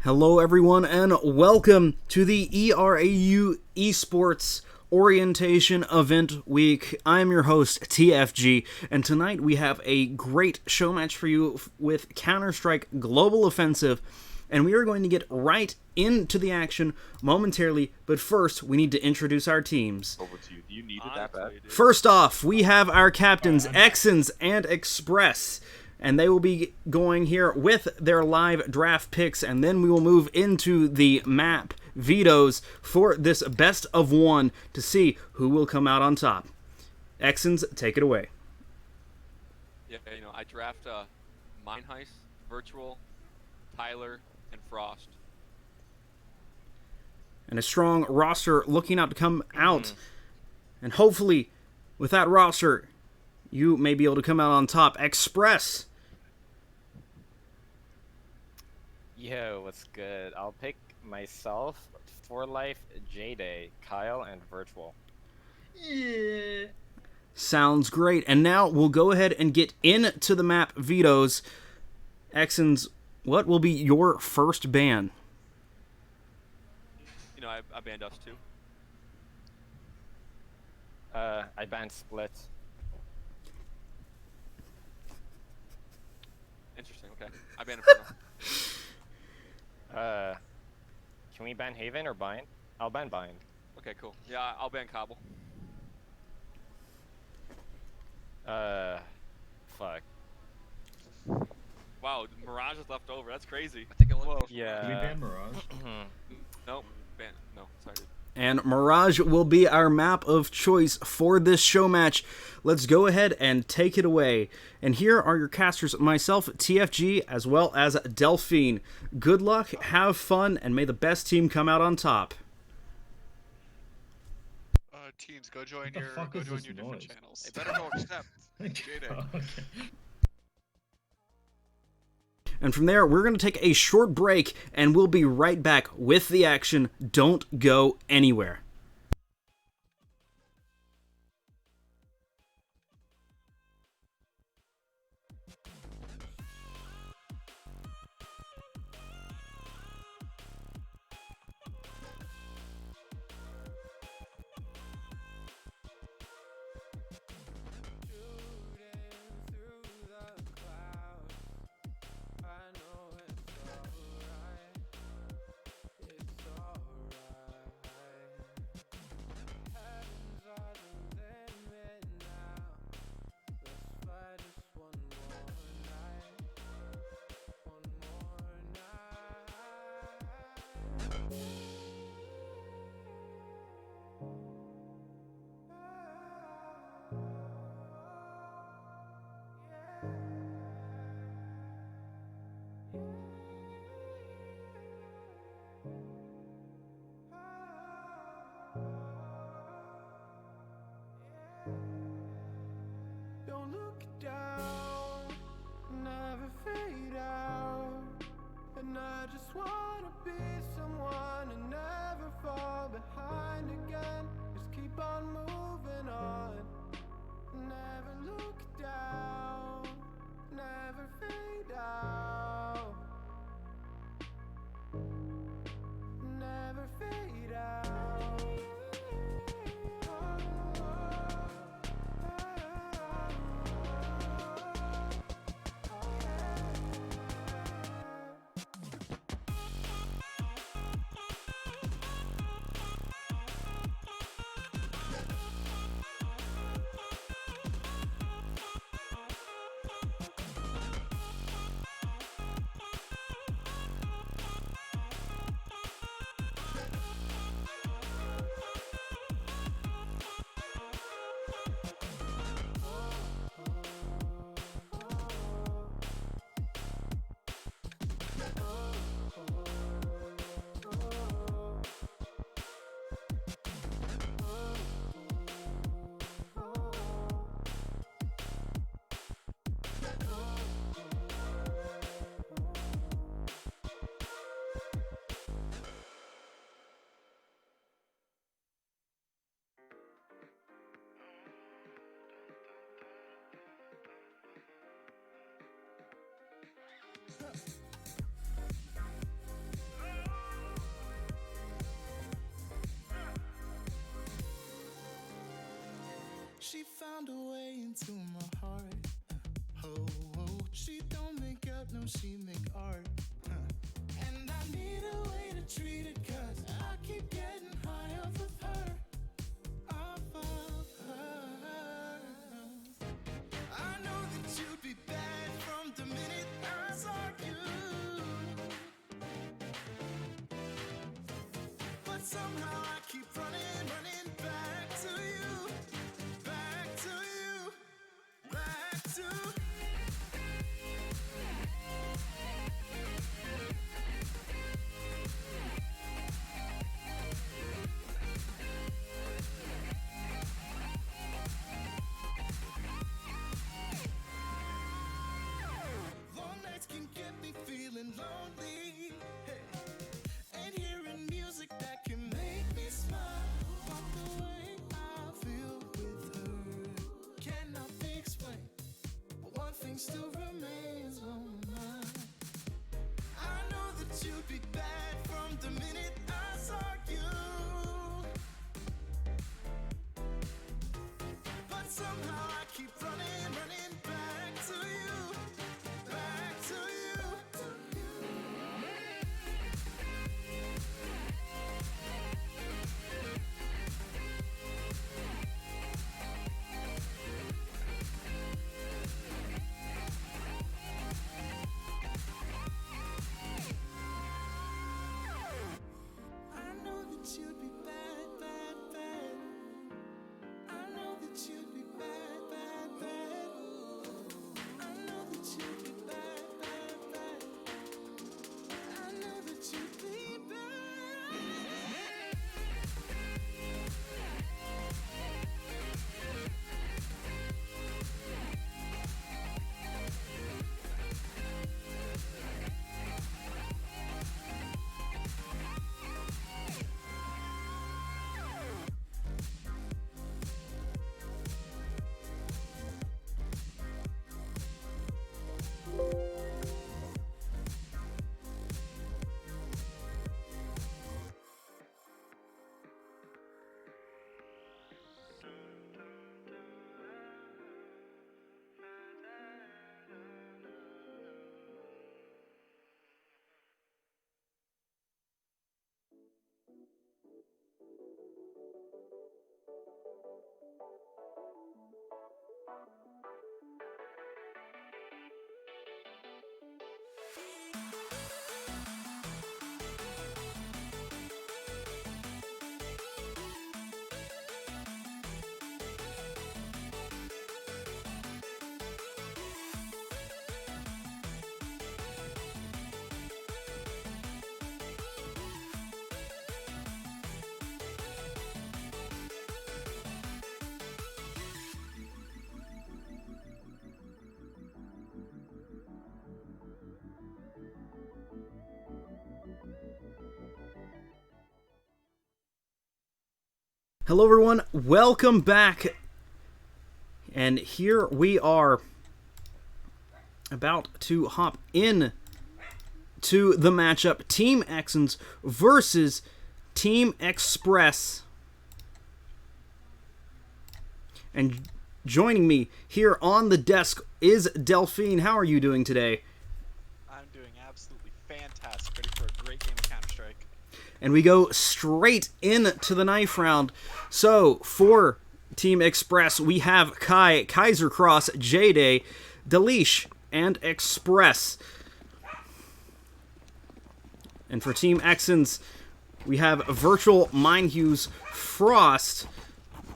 Hello, everyone, and welcome to the ERAU Esports Orientation Event Week. I'm your host, TFG, and tonight we have a great show match for you with Counter-Strike Global Offensive, and we are going to get right into the action momentarily, but first, we need to introduce our teams. Over to you. Do you need it that bad? First off, we have our captains, Xens and Express, and they will be going here with their live draft picks, and then we will move into the map vetoes for this best of one to see who will come out on top. Xens, take it away. Yeah, I draft Mine Heist, Virtual, Tyler, and Frost. And a strong roster looking out to come out, and hopefully, with that roster, you may be able to come out on top. Express. Yo, what's good? I'll pick myself, For Life, J-Day, Kyle, and Virtual. Yeah. Sounds great. And now we'll go ahead and get into the map vetoes. Xens, what will be your first ban? I banned us too. I banned Split. Interesting, okay. I banned Inferno. Can we ban Haven or Bind? I'll ban Bind. Okay, cool. Yeah, I'll ban Cobble. Fuck. Wow, Mirage is left over. That's crazy. I think I looked. Yeah. Did we ban Mirage? Nope. No, sorry, dude. And Mirage will be our map of choice for this show match. Let's go ahead and take it away. And here are your casters, myself, TFG, as well as Delphine. Good luck, have fun, and may the best team come out on top. Teams, go join What the fuck is your this different noise? channels. They better go accept. Okay. And from there, we're going to take a short break, and we'll be right back with the action. Don't go anywhere. she found a way into my heart. Oh, oh, she don't make out, no, she make art. And I need a way to treat it, cause I keep getting high off of her. Off of her. I know that you'd be bad from the minute I saw you. But somehow I keep running back to you. Back to you. Back to you. Long nights can get me feeling lonely. Hey. And hearing music that can make me smile. But the way I feel with her cannot be explained. But one thing still remains on my mind. I know that you'd be bad from the minute I saw you. But somehow I keep running back to you. Back to you. I know that you'd be bad, bad, bad. I know that you'd be bad, bad, bad. I know that you'd be bad, bad, bad. I know that you'd be bad. Hello everyone, welcome back. And here we are about to hop in to the matchup Team Xans versus Team Express. And joining me here on the desk is Delphine. How are you doing today? I'm doing absolutely fantastic. Ready for a great game of Counter-Strike. And we go straight into the knife round. So, for Team Express, we have Kai, Kaiser Cross, J-Day, Delish, and Express. And for Team Xans, we have Virtual, Mindhughes, Frost,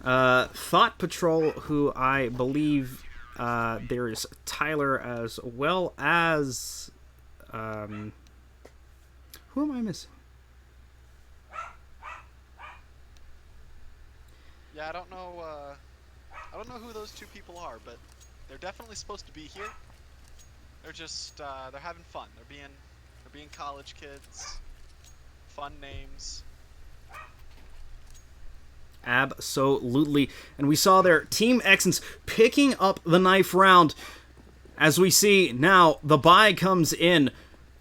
Thought Patrol, who I believe there's Tyler, as well as... who am I missing? Yeah, I don't know who those two people are, but they're definitely supposed to be here. They're just they're having fun. They're being college kids. Fun names. Absolutely. And we saw there Team Xans picking up the knife round. As we see now, the buy comes in.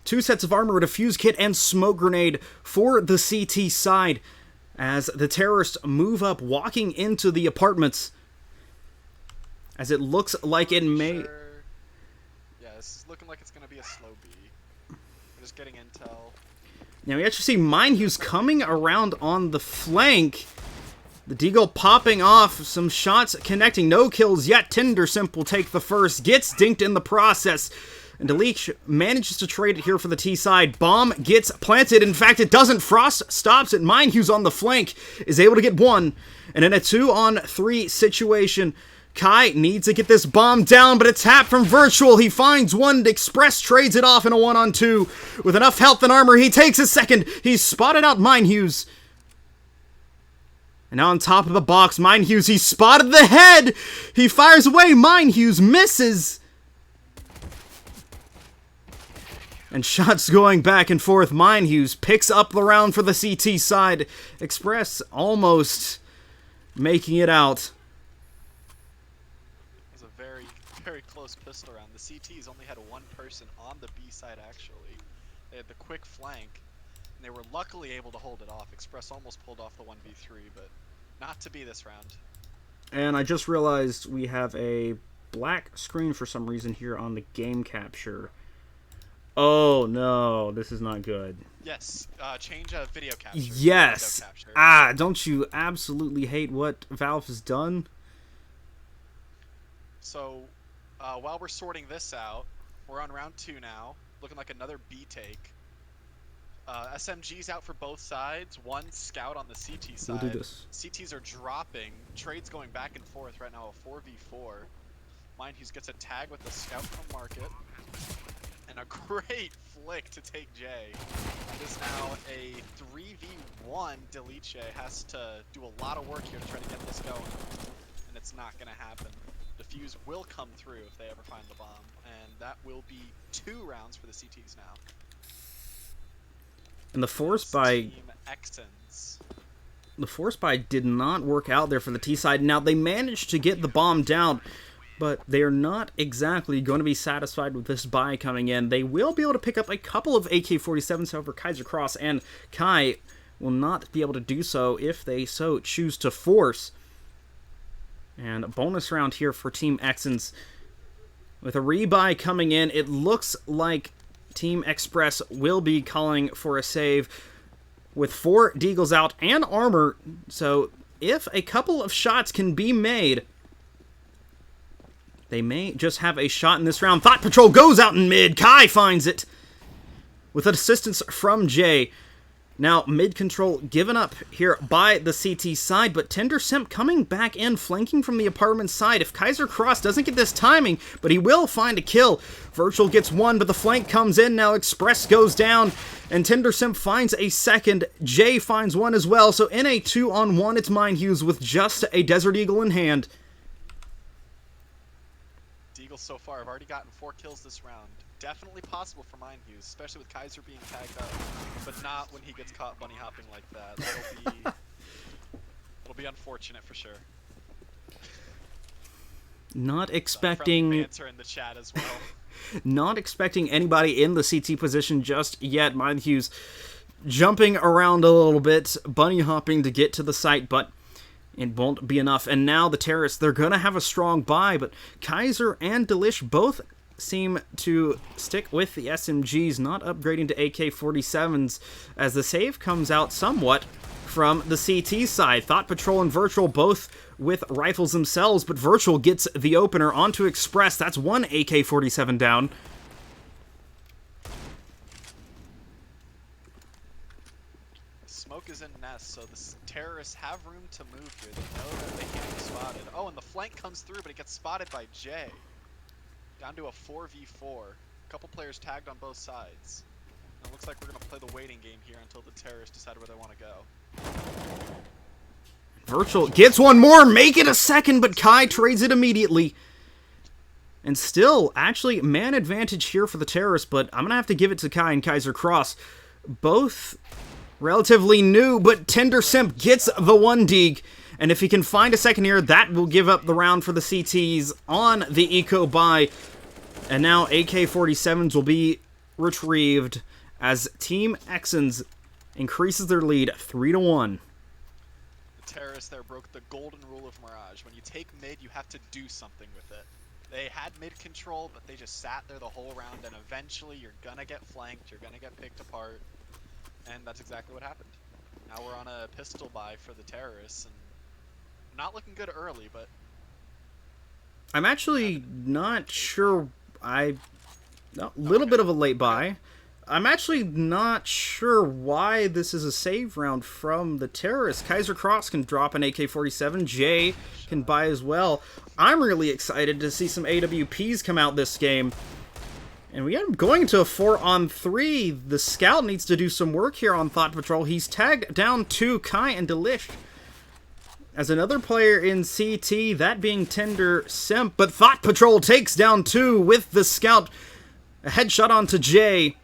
2 sets of armor, a fuse kit, and smoke grenade for the CT side. As the terrorists move up, walking into the apartments. as it looks like it may... Sure. Yeah, this is looking like it's gonna be a slow B. We're just getting intel. Now we actually see Mindhughes coming around on the flank. The Deagle popping off, some shots connecting, no kills yet. Tindersimp will take the first, gets dinked in the process. And Delich manages to trade it here for the T side. Bomb gets planted. In fact, it doesn't. Frost stops it. Mindhughes on the flank is able to get one. And in a 2-on-3 situation, Kai needs to get this bomb down, but it's tapped from Virtual. He finds one. Express trades it off in a 1-on-2. With enough health and armor, he takes a second. He's spotted out Mindhughes. And now on top of the box, Mindhughes, he spotted the head. He fires away. Mindhughes misses. And shots going back and forth. Mindhughes picks up the round for the CT side. Express almost making it out. It was a very, very close pistol round. The CTs only had one person on the B side, actually. They had the quick flank, and they were luckily able to hold it off. Express almost pulled off the 1v3, but not to be this round. And I just realized we have a black screen for some reason here on the game capture. Oh no, this is not good. Yes, change video capture. Yes. Video capture. Ah, don't you absolutely hate what Valve has done? So, while we're sorting this out, we're on round 2 now. Looking like another B take. SMG's out for both sides. One scout on the CT side. We'll do this. CTs are dropping. Trades going back and forth right now. A 4v4. Mindhughes gets a tag with the scout from market. And a great flick to take J. It is now a 3v1. Deliche has to do a lot of work here to try to get this going. And it's not going to happen. The fuse will come through if they ever find the bomb. And that will be 2 rounds for the CTs now. And the force by... Team Exons. The force buy did not work out there for the T side. Now, they managed to get the bomb down, but they are not exactly going to be satisfied with this buy coming in. They will be able to pick up a couple of AK-47s, however, Kaiser Cross and Kai will not be able to do so if they so choose to force. And a bonus round here for Team Exons. With a rebuy coming in, it looks like Team Express will be calling for a save with 4 Deagles out and armor. So if a couple of shots can be made, they may just have a shot in this round. Thought Patrol goes out in mid. Kai finds it with assistance from Jay. Now, mid control given up here by the CT side, but Tindersimp coming back in, flanking from the apartment side. If Kaiser Cross doesn't get this timing, but he will find a kill. Virtual gets one, but the flank comes in. Now Express goes down, and Tindersimp finds a second. Jay finds one as well, so in a 2-on-1, it's Mindhughes with just a Desert Eagle in hand. Deagles so far have already gotten 4 kills this round. Definitely possible for Mindhughes, especially with Kaiser being tagged up, but not when he gets caught bunny hopping like that. It'll be unfortunate for sure. Not Friendly expecting... banter in the chat as well. Not expecting anybody in the CT position just yet. Mindhughes jumping around a little bit, bunny hopping to get to the site, but it won't be enough. And now the terrorists, they're going to have a strong buy, but Kaiser and Delish both seem to stick with the SMGs, not upgrading to AK-47s, as the save comes out somewhat from the CT side. Thought Patrol and Virtual both with rifles themselves, but Virtual gets the opener onto Express. That's 1 AK-47 down. Smoke is in nest, so the terrorists have room to move here. They know that they can't be spotted. Oh, and the flank comes through, but it gets spotted by Jay. Down to a 4v4. A couple players tagged on both sides. And it looks like we're going to play the waiting game here until the terrorists decide where they want to go. Virtual gets one more, make it a second, but Kai trades it immediately. And still, actually, man advantage here for the terrorists, but I'm going to have to give it to Kai and Kaiser Cross. Both relatively new, but Tindersimp gets the 1 Deag. And if he can find a second here, that will give up the round for the CTs on the eco buy. And now AK-47s will be retrieved as Team Exons increases their lead 3-1. Terrace there broke the golden rule of Mirage. When you take mid, you have to do something with it. They had mid control, but they just sat there the whole round, and eventually you're gonna get flanked, you're gonna get picked apart, and that's exactly what happened. Now we're on a pistol buy for the Terrorists, and not looking good early, but I'm actually not sure. A little bit of a late buy. I'm actually not sure why this is a save round from the Terrorists. Kaiser Cross can drop an AK-47. Jay can buy as well. I'm really excited to see some AWPs come out this game. And we are going to a 4-on-3. The Scout needs to do some work here on Thought Patrol. He's tagged down 2, Kai and Delish. As another player in CT, that being Tender Simp. But Thought Patrol takes down 2 with the Scout. A headshot onto Jay.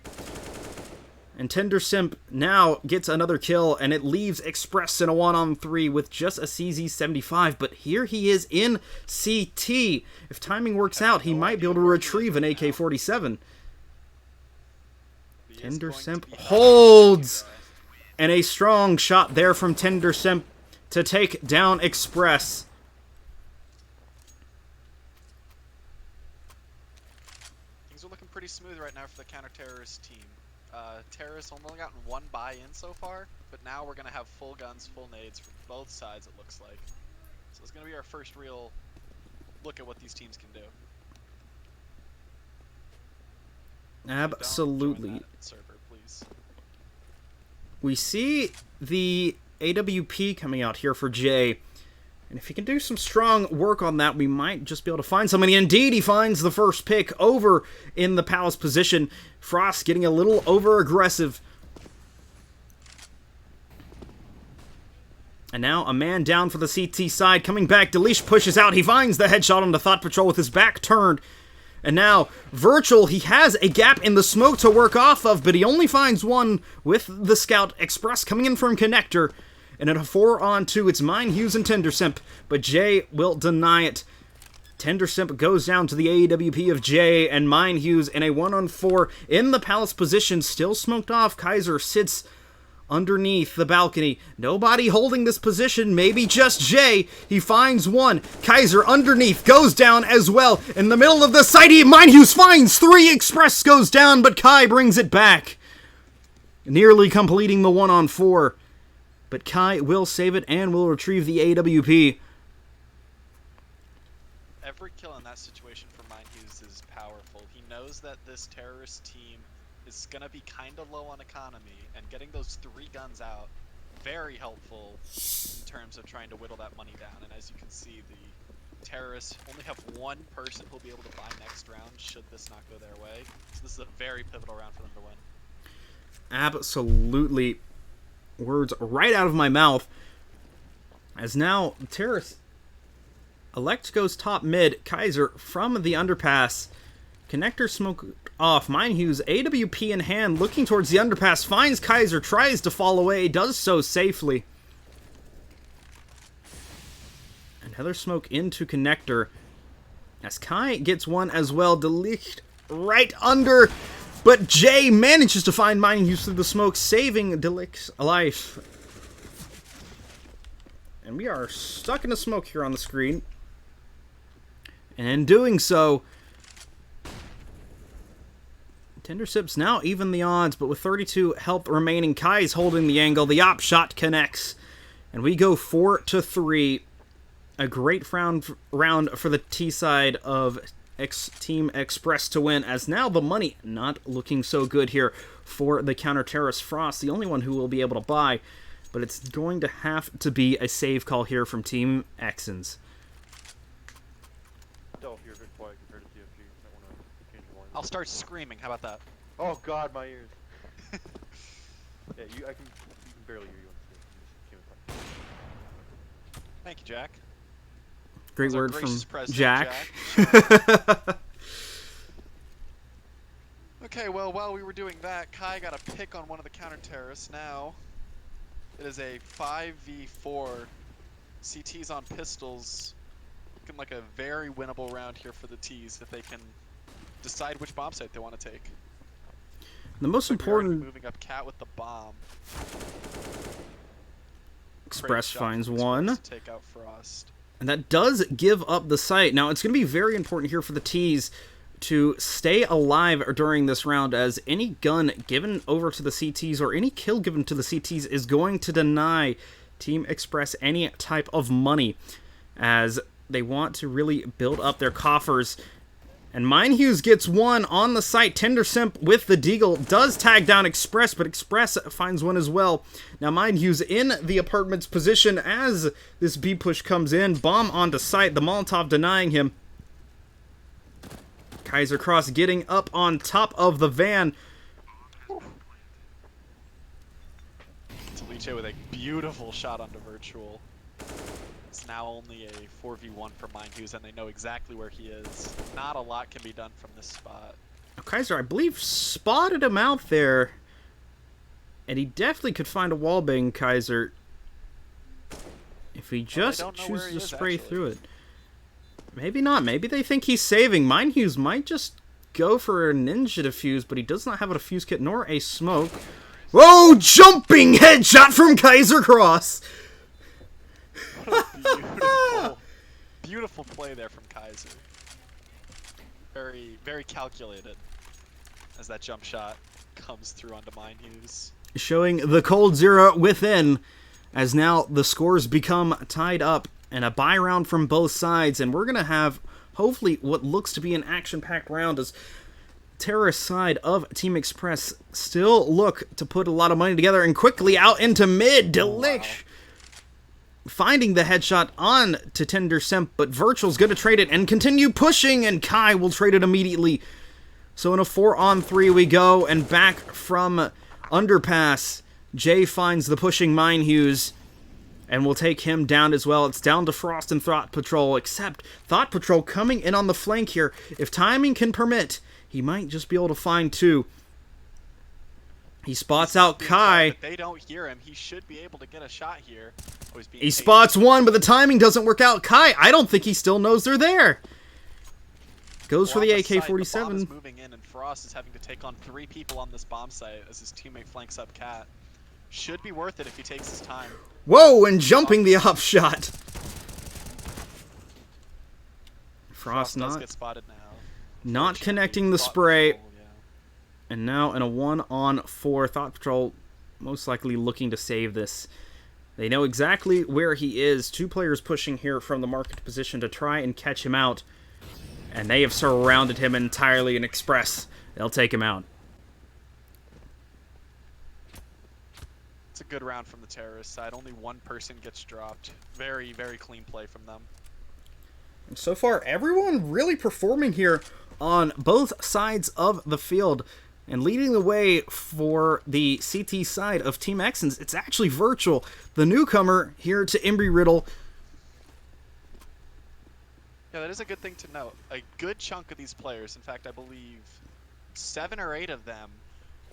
And Tender Simp now gets another kill, and it leaves Express in a 1-on-3 with just a CZ75. But here he is in CT. If timing works out, he might be able to retrieve an AK-47. Tender Simp holds! And a strong shot there from Tender Simp to take down Express. things are looking pretty smooth right now for the counter-terrorist team. Terrorists only gotten 1 buy-in so far, but now we're going to have full guns, full nades from both sides, it looks like. So it's going to be our first real look at what these teams can do. Absolutely. Don't join that server, please. We see the AWP coming out here for Jay. And if he can do some strong work on that, we might just be able to find somebody. Indeed, he finds the first pick over in the Palace position. Frost getting a little over-aggressive. And now a man down for the CT side. Coming back, Delish pushes out. He finds the headshot on the Thought Patrol with his back turned. And now, Virtual, he has a gap in the smoke to work off of, but he only finds one with the Scout. Express coming in from Connector. And at a 4-on-2, it's Mine Hughes and Tender Simp, but Jay will deny it. Tender Simp goes down to the AWP of Jay, and Mine Hughes in a 1-on-4 in the Palace position, still smoked off. Kaiser sits underneath the balcony. Nobody holding this position, maybe just Jay. He finds one. Kaiser underneath, goes down as well. In the middle of the site, Mine Hughes finds 3. Express goes down, but Kai brings it back. Nearly completing the 1-on-4. But Kai will save it and will retrieve the AWP. Every kill in that situation for Mine Hughes is powerful. He knows that this terrorist team is going to be kind of low on economy, and getting those 3 guns out, very helpful in terms of trying to whittle that money down. And as you can see, the terrorists only have 1 person who'll be able to buy next round should this not go their way. So this is a very pivotal round for them to win. Absolutely. Words right out of my mouth. As now, terrorists elect goes top mid. Kaiser from the underpass. Connector smoke off. Mine Hughes, AWP in hand, looking towards the underpass. Finds Kaiser, tries to fall away, does so safely. Another smoke into Connector. As Kai gets one as well. Delicht right under. But Jay manages to find Mine Hughes through the smoke, saving Delicht's life. And we are stuck in the smoke here on the screen. And in doing so, Tender Simp's now even the odds, but with 32 health remaining, Kai's holding the angle. The op shot connects. And we go 4-3. A great round for the T side of Team Express to win, as now the money not looking so good here for the counter-terrorist. Frost, the only one who will be able to buy, but it's going to have to be a save call here from Team Xans. I'll start screaming, how about that? Oh god, my ears. Yeah, I can barely hear you on screen. Thank you, Jack. Great That was our word from gracious president, Jack. Okay, well, while we were doing that, Kai got a pick on one of the counter-terrorists. Now, it is a 5v4. CT's on pistols. Looking like a very winnable round here for the T's if they can decide which bomb site they want to take. The most Looks like we're already important... moving up Cat with the bomb. Express shot finds from one. Express to take out Frost. And that does give up the site. Now, it's going to be very important here for the T's to stay alive during this round, as any gun given over to the CTs or any kill given to the CTs is going to deny Team Express any type of money, as they want to really build up their coffers. And Mindhughes gets one on the site. Tendersimp with the deagle does tag down Express, but Express finds one as well. Now Mindhughes in the apartment's position as this B push comes in. Bomb onto site, the Molotov denying him. Kaiser Cross getting up on top of the van. Taliche with a beautiful shot onto Virtual. It's now only a 4v1 for Mindhughes, and they know exactly where he is. Not a lot can be done from this spot. Kaiser, I believe, spotted him out there. And he definitely could find a wallbang, Kaiser, if he just don't know where chooses he to is, spray actually. through it. Maybe not. Maybe they think he's saving. Mindhughes might just go for a ninja defuse, but he does not have a defuse kit nor a smoke. Whoa! Jumping headshot from Kaiser Cross! Beautiful, beautiful play there from Kaiser. Very, very calculated as that jump shot comes through onto Mindhughes. Showing the cold zero within, as now the scores become tied up and a bye round from both sides, and we're going to have hopefully what looks to be an action-packed round as terrorist side of Team Express still look to put a lot of money together, and quickly out into mid. Delish finding the headshot on to Tendersimp, but Virtual's going to trade it and continue pushing, and Kai will trade it immediately. So in a 4-on-3 we go, and back from underpass, Jay finds the pushing Mindhughes and will take him down as well. It's down to Frost and Thought Patrol, except Thought Patrol coming in on the flank here. If timing can permit, he might just be able to find two. He spots out Kai. If they don't hear him, he should be able to get a shot here. Oh, he's being He chased. spots one, but the timing doesn't work out. Kai, I don't think he still knows they're there. Goes for We're the on site, the bomb AK-47. is moving in, and Frost is having to take on 3 people on this bomb site as his teammate flanks up Cat. Should be worth it if he takes his time. Whoa, and jumping the up shot. Frost does not get spotted now. not Fortunately, connecting the Thought spray. Patrol, yeah. And now in a 1-on-4, Thought Patrol most likely looking to save this. They know exactly where he is. 2 players pushing here from the market position to try and catch him out. And they have surrounded him entirely in Express. They'll take him out. It's a good round from the terrorist side. Only 1 person gets dropped. Very, very clean play from them. And so far, everyone really performing here on both sides of the field. And leading the way for the CT side of Team X's, it's actually Virtual, the newcomer here to Embry-Riddle. Yeah, that is a good thing to note. A good chunk of these players, in fact, I believe 7 or 8 of them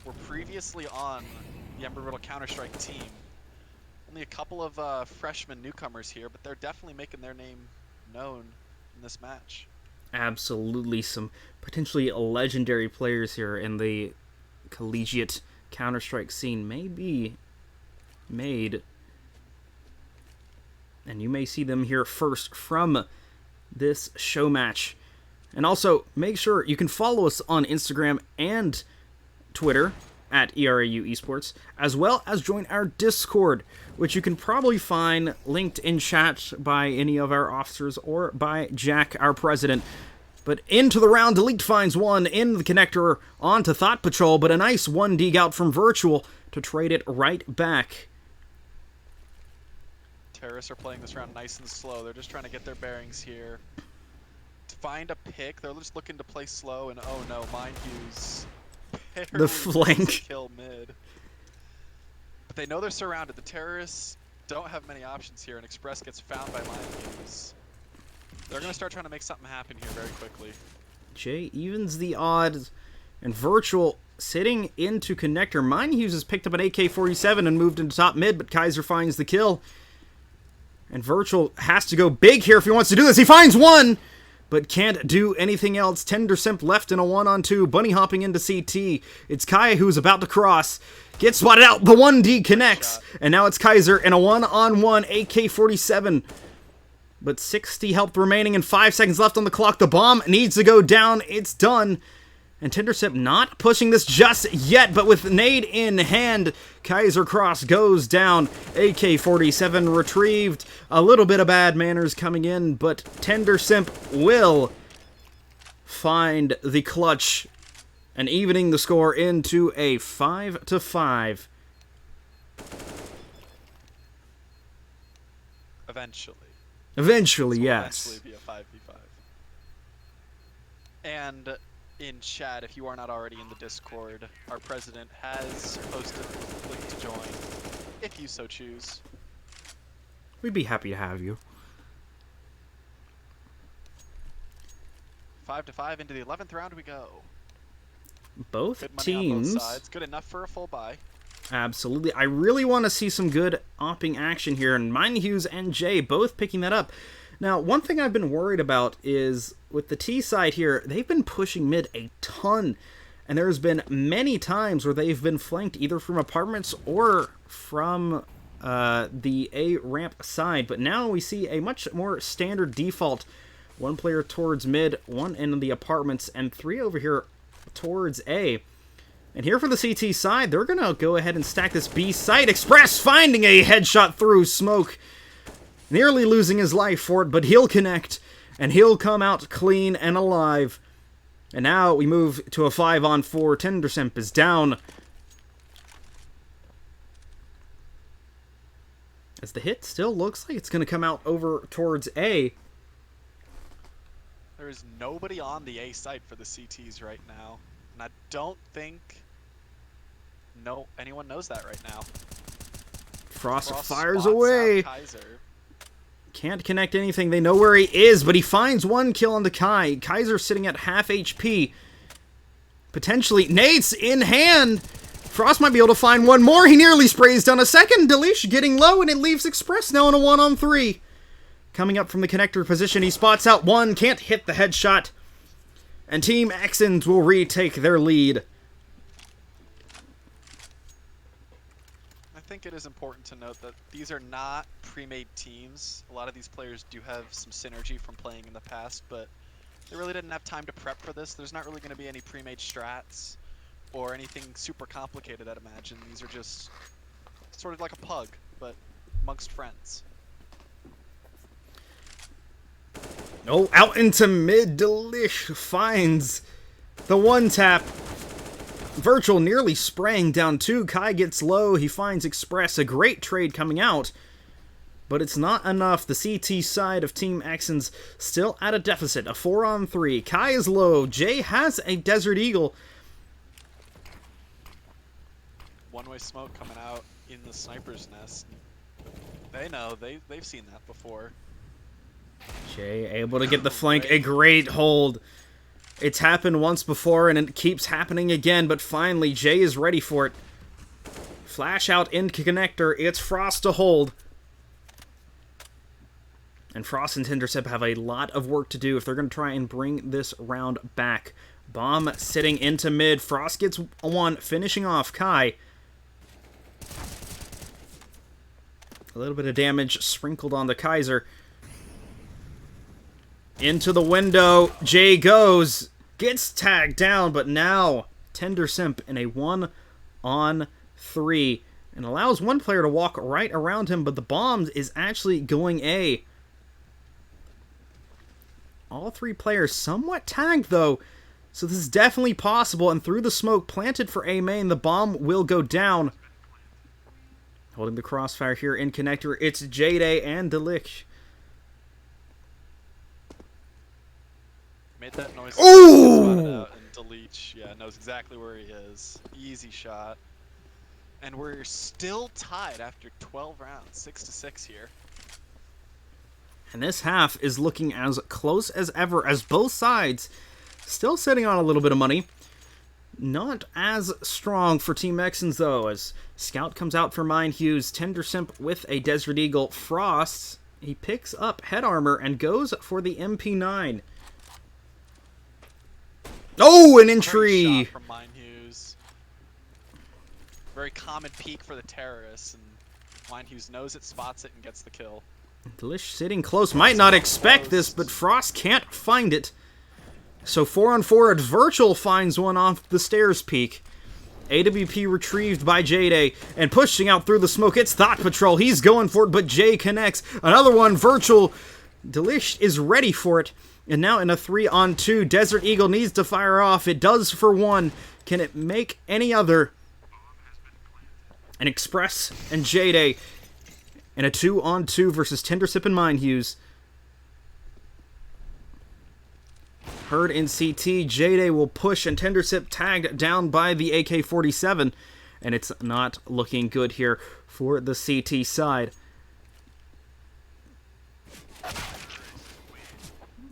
were previously on the Embry-Riddle Counter-Strike team. Only a couple of freshman newcomers here, but they're definitely making their name known in this match. Absolutely some potentially legendary players here in the collegiate Counter-Strike scene may be made. And you may see them here first from this show match. And also, make sure you can follow us on Instagram and Twitter at ERAU Esports, as well as join our Discord, which you can probably find linked in chat by any of our officers or by Jack, our president. But into the round, Delete finds one in the connector onto Thought Patrol, but a nice 1D out from Virtual to trade it right back. Terrorists are playing this round nice and slow. They're just trying to get their bearings here. To find a pick, they're just looking to play slow, and oh no, Mindhughes barely flank. gets a kill mid. But they know they're surrounded. The terrorists don't have many options here, and Express gets found by Mindhughes. They're going to start trying to make something happen here very quickly. Jay evens the odds, and Virtual sitting into connector. Mindhughes has picked up an AK-47 and moved into top mid, but Kaiser finds the kill. And Virtual has to go big here if he wants to do this. He finds one, but can't do anything else. Tendersimp left in a 1-on-2, bunny hopping into CT. It's Kai who's about to cross. Gets spotted out, the 1D connects, and now it's Kaiser in a 1-on-1 AK-47. But 60 health remaining and 5 seconds left on the clock. The bomb needs to go down. It's done. And Tendersimp not pushing this just yet, but with nade in hand, Kaiser Cross goes down. AK-47 retrieved. A little bit of bad manners coming in, but Tendersimp will find the clutch and evening the score into a 5-5. Eventually. Eventually, This will yes. Eventually be a 5v5. And in chat, if you are not already in the Discord, our president has posted a link to join, if you so choose. We'd be happy to have you. 5-5 into the 11th round we go. Both Good money teams. on both sides. Good enough for a full buy. Absolutely. I really want to see some good opping action here, and Mine Hughes and Jay both picking that up. Now, one thing I've been worried about is with the T side here, they've been pushing mid a ton, and there's been many times where they've been flanked either from apartments or from the A ramp side, but now we see a much more standard default. One player towards mid, one in the apartments, and 3 over here towards A. And here for the CT side, they're going to go ahead and stack this B site. Express finding a headshot through smoke. Nearly losing his life for it, but he'll connect. And he'll come out clean and alive. And now we move to a 5-on-4. Tendersimp is down. As the hit still looks like it's going to come out over towards A. There is nobody on the A site for the CTs right now. And I don't think anyone knows that right now. Frost Frost fires spots out away. Kaiser. Can't connect anything. They know where he is, but he finds one kill onto Kai. Kaiser sitting at half HP. Potentially nades in hand. Frost might be able to find one more. He nearly sprays down a second. Delish getting low, and it leaves Express now in a 1-on-3. Coming up from the connector position, he spots out one. Can't hit the headshot. And Team Axons will retake their lead. I think it is important to note that these are not pre-made teams. A lot of these players do have some synergy from playing in the past, but they really didn't have time to prep for this. There's not really going to be any pre-made strats or anything super complicated, I'd imagine. These are just sort of like a pug, but amongst friends. Oh, out into mid. Delish finds the one tap. Virtual nearly spraying down 2. Kai gets low. He finds Express. A great trade coming out. But it's not enough. The CT side of Team Axons still at a deficit. A 4-on-3. Kai is low. Jay has a Desert Eagle. One-way smoke coming out in the sniper's nest. They know. They've seen that before. Jay able to get the flank. A great hold. It's happened once before, and it keeps happening again, but finally, Jay is ready for it. Flash out into connector. It's Frost to hold. And Frost and Tendersimp have a lot of work to do if they're going to try and bring this round back. Bomb sitting into mid. Frost gets one, finishing off Kai. A little bit of damage sprinkled on the Kaiser. Into the window, Jay goes, gets tagged down, but now Tendersimp in a 1-on-3 and allows one player to walk right around him, but the bomb is actually going A. All 3 players somewhat tagged though, so this is definitely possible, and through the smoke planted for A main, the bomb will go down. Holding the crossfire here in connector, it's J-Day and Delish. Made that noise. Ooh! Spotted out, and Deleach, yeah, knows exactly where he is. Easy shot. And we're still tied after 12 rounds, 6-6 here. And this half is looking as close as ever, as both sides still sitting on a little bit of money. Not as strong for Team Mexans, though, as Scout comes out for Mine Hughes. Tendersimp with a Desert Eagle. Frost, he picks up head armor and goes for the MP9. Oh, an Great entry! shot from Mine Hughes. Very common peek for the terrorists, and Mine Hughes knows it, spots it, and gets the kill. Delish sitting close. Might not expect this, but Frost can't find it. So 4-on-4, Virtual finds one off the stairs peak. AWP retrieved by J-Day, and pushing out through the smoke, it's Thought Patrol. He's going for it, but Jay connects. Another one, Virtual. Delish is ready for it. And now in a 3-on-2, Desert Eagle needs to fire off. It does for one. Can it make any other? And Express and J-Day in a 2-on-2 versus Tendersip and Mine Hughes. Herd in CT, J-Day will push, and Tendersip tagged down by the AK-47. And it's not looking good here for the CT side.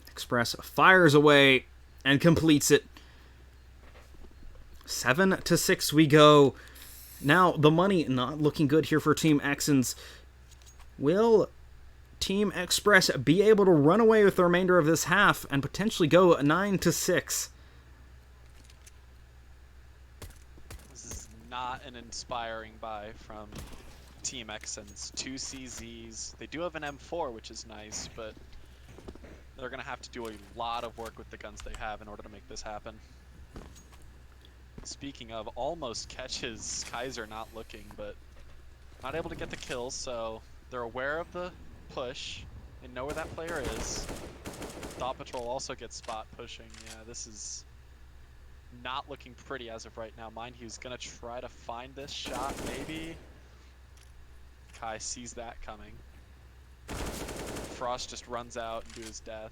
Express fires away and completes it. 7-6 we go. Now, the money not looking good here for Team Xans. Will Team Express be able to run away with the remainder of this half and potentially go 9-6? This is not an inspiring buy from Team Xans. 2 CZs. They do have an M4, which is nice, but they're going to have to do a lot of work with the guns they have in order to make this happen. Speaking of, almost catches Kaiser not looking, but not able to get the kill, so they're aware of the push. They know where that player is. Thought Patrol also gets spot pushing. Yeah, this is not looking pretty as of right now. Mind Hugh's gonna try to find this shot, maybe. Kai sees that coming. Frost just runs out and to his death.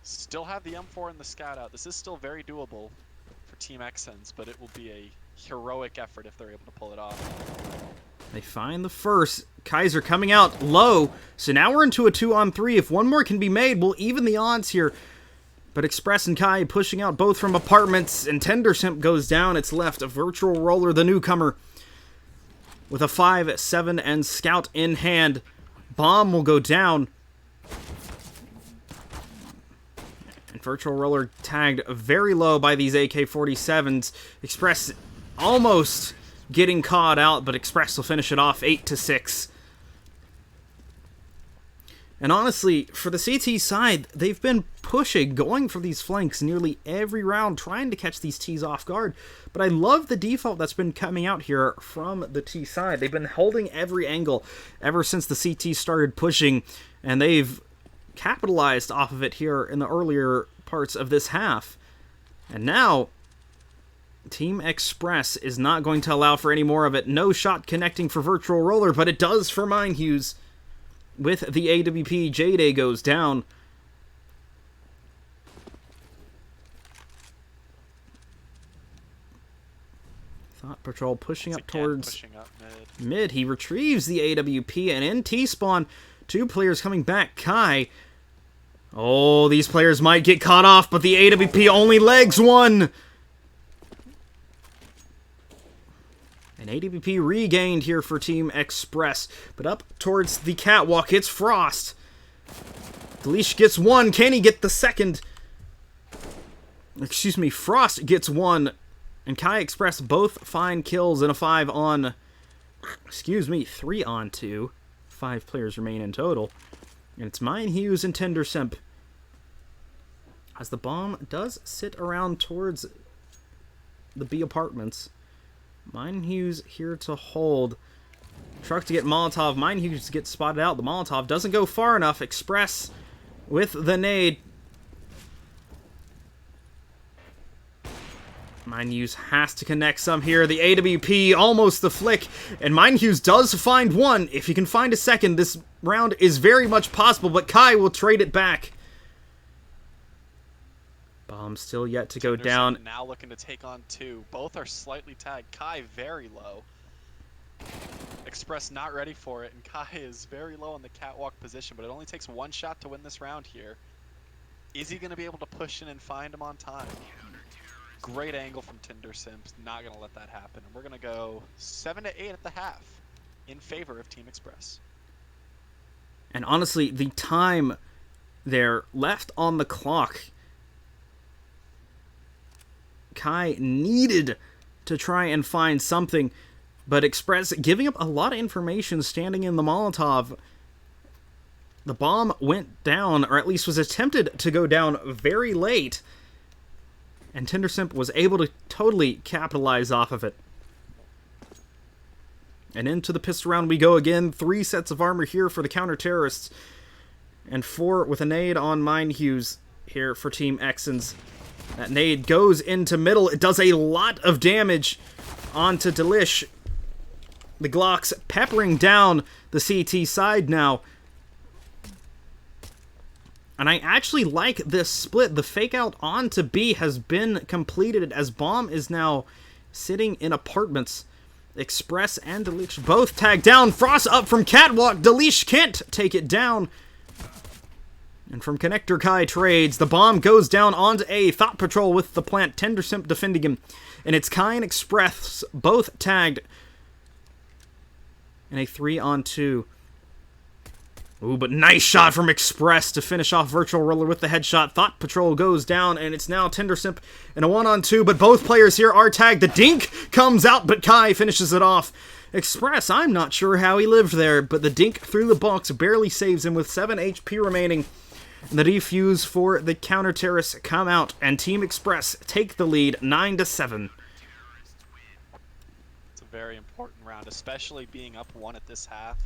Still have the M4 and the scout out. This is still very doable for Team Xans, but it will be a heroic effort if they're able to pull it off. They find the first. Kaiser coming out low. So now we're into a 2-on-3. If one more can be made, we'll even the odds here. But Express and Kai pushing out both from apartments, and Tendersimp goes down. It's left a Virtual Roller, the newcomer, with a 5-7 and scout in hand. Bomb will go down. And Virtual Roller tagged very low by these AK-47s. Express almost getting caught out, but Express will finish it off 8-6. And honestly, for the CT side, they've been pushing, going for these flanks nearly every round, trying to catch these Ts off guard. But I love the default that's been coming out here from the T side. They've been holding every angle ever since the CT started pushing, and they've capitalized off of it here in the earlier parts of this half. And now, Team Express is not going to allow for any more of it. No shot connecting for Virtual Roller, but it does for Mine Hughes. With the AWP, J-Day goes down. Thought Patrol pushing up towards pushing up mid. mid. He retrieves the AWP, and in T-spawn, 2 players coming back. Kai. Oh, these players might get caught off, but the AWP only legs one. An AWP regained here for Team Express, but up towards the catwalk, it's Frost. Delish gets one. Can he get the second? Excuse me, Frost gets one. And Kai Express both find kills in a 3-on-2. 5 players remain in total. And it's Mine Hughes and Tendersimp. As the bomb does sit around towards the B apartments. Mine Hughes here to hold. Truck to get Molotov. Mine Hughes gets spotted out. The Molotov doesn't go far enough. Express with the nade. Mine Hughes has to connect some here. The AWP, almost the flick. And Mine Hughes does find one. If he can find a second, this round is very much possible, but Kai will trade it back. Bomb still yet to go down. Now looking to take on 2. Both are slightly tagged. Kai very low. Express not ready for it, and Kai is very low on the catwalk position, but it only takes 1 shot to win this round here. Is he going to be able to push in and find him on time? Great angle from Tendersimp. Not going to let that happen. And we're going to go 7-8 at the half in favor of Team Express. And honestly, the time there left on the clock Kai needed to try and find something, but Express giving up a lot of information standing in the Molotov. The bomb went down, or at least was attempted to go down very late, and Tendersimp was able to totally capitalize off of it. And into the pistol round we go again. 3 sets of armor here for the counter-terrorists, and 4 with a nade on Mine Hughes here for Team Exons. That nade goes into middle. It does a lot of damage onto Delish. The Glocks peppering down the CT side now. And I actually like this split. The fake out onto B has been completed as Bomb is now sitting in apartments. Express and Delish both tagged down. Frost up from Catwalk. Delish can't take it down. And from Connector, Kai trades. The bomb goes down onto A. Thought Patrol with the plant. Tendersimp defending him. And it's Kai and Express both tagged in a 3-on-2. Ooh, but nice shot from Express to finish off Virtual Roller with the headshot. Thought Patrol goes down, and it's now Tendersimp in a 1-on-2, but both players here are tagged. The dink comes out, but Kai finishes it off. Express, I'm not sure how he lived there, but the dink through the box barely saves him with 7 HP remaining. And the defuse for the counter-terrorists come out, and Team Express take the lead 9-7. It's a very important round, especially being up 1 at this half.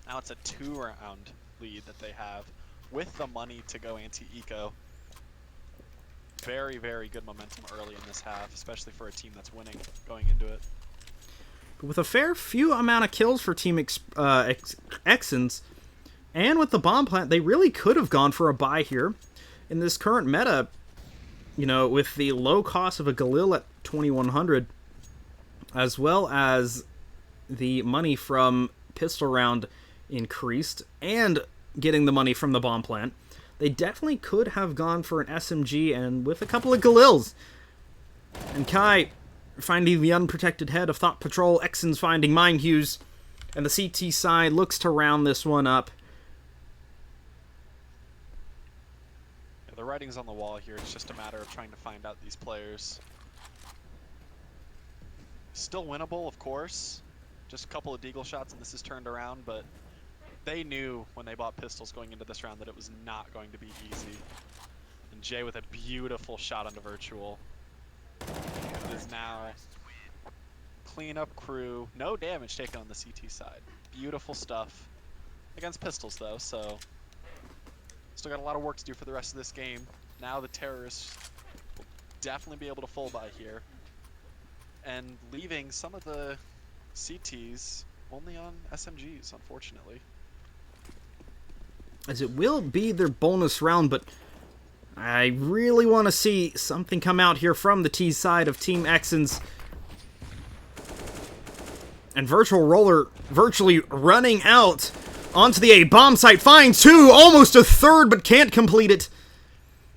Now it's a 2-round lead that they have with the money to go anti-eco. Very, very good momentum early in this half, especially for a team that's winning going into it. With a fair few amount of kills for Team Exons, and with the bomb plant, they really could have gone for a buy here. In this current meta, you know, with the low cost of a Galil at 2100, as well as the money from pistol round increased, and getting the money from the bomb plant, they definitely could have gone for an SMG and with a couple of Galils. And Kai finding the unprotected head of Thought Patrol, Exons finding Mine Hughes, and the CT side looks to round this one up. Yeah, the writing's on the wall here. It's just a matter of trying to find out these players. Still winnable, of course. Just a couple of deagle shots and this is turned around, but they knew when they bought pistols going into this round that it was not going to be easy. And Jay with a beautiful shot onto Virtual. It is now cleanup crew. No damage taken on the CT side. Beautiful stuff. Against pistols though, so still got a lot of work to do for the rest of this game. Now the terrorists will definitely be able to full buy here. And leaving some of the CTs only on SMGs, unfortunately. As it will be their bonus round, but I really want to see something come out here from the T side of Team Exons. And Virtual Roller virtually running out onto the A bomb site, finds 2, almost a third, but can't complete it.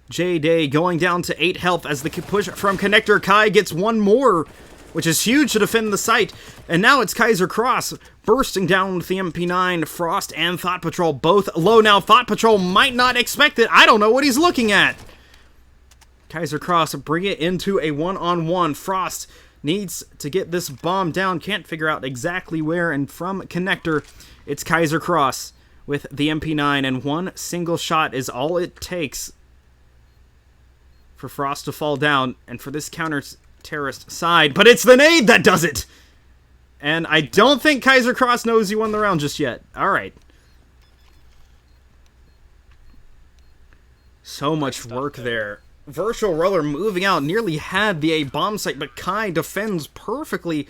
J-Day going down to 8 health as the push from Connector. Kai gets 1 more, which is huge to defend the site. And now it's Kaiser Cross bursting down with the MP9. Frost and Thought Patrol both low now. Thought Patrol might not expect it. I don't know what he's looking at. Kaiser Cross bring it into a 1-on-1. Frost needs to get this bomb down. Can't figure out exactly where. And from Connector, it's Kaiser Cross with the MP9. And 1 single shot is all it takes for Frost to fall down. And for this counter-terrorist side. But it's the nade that does it! And I don't think Kaiser Cross knows he won the round just yet. Alright. So much work there. Virtual Roller moving out, nearly had the A bomb site, but Kai defends perfectly.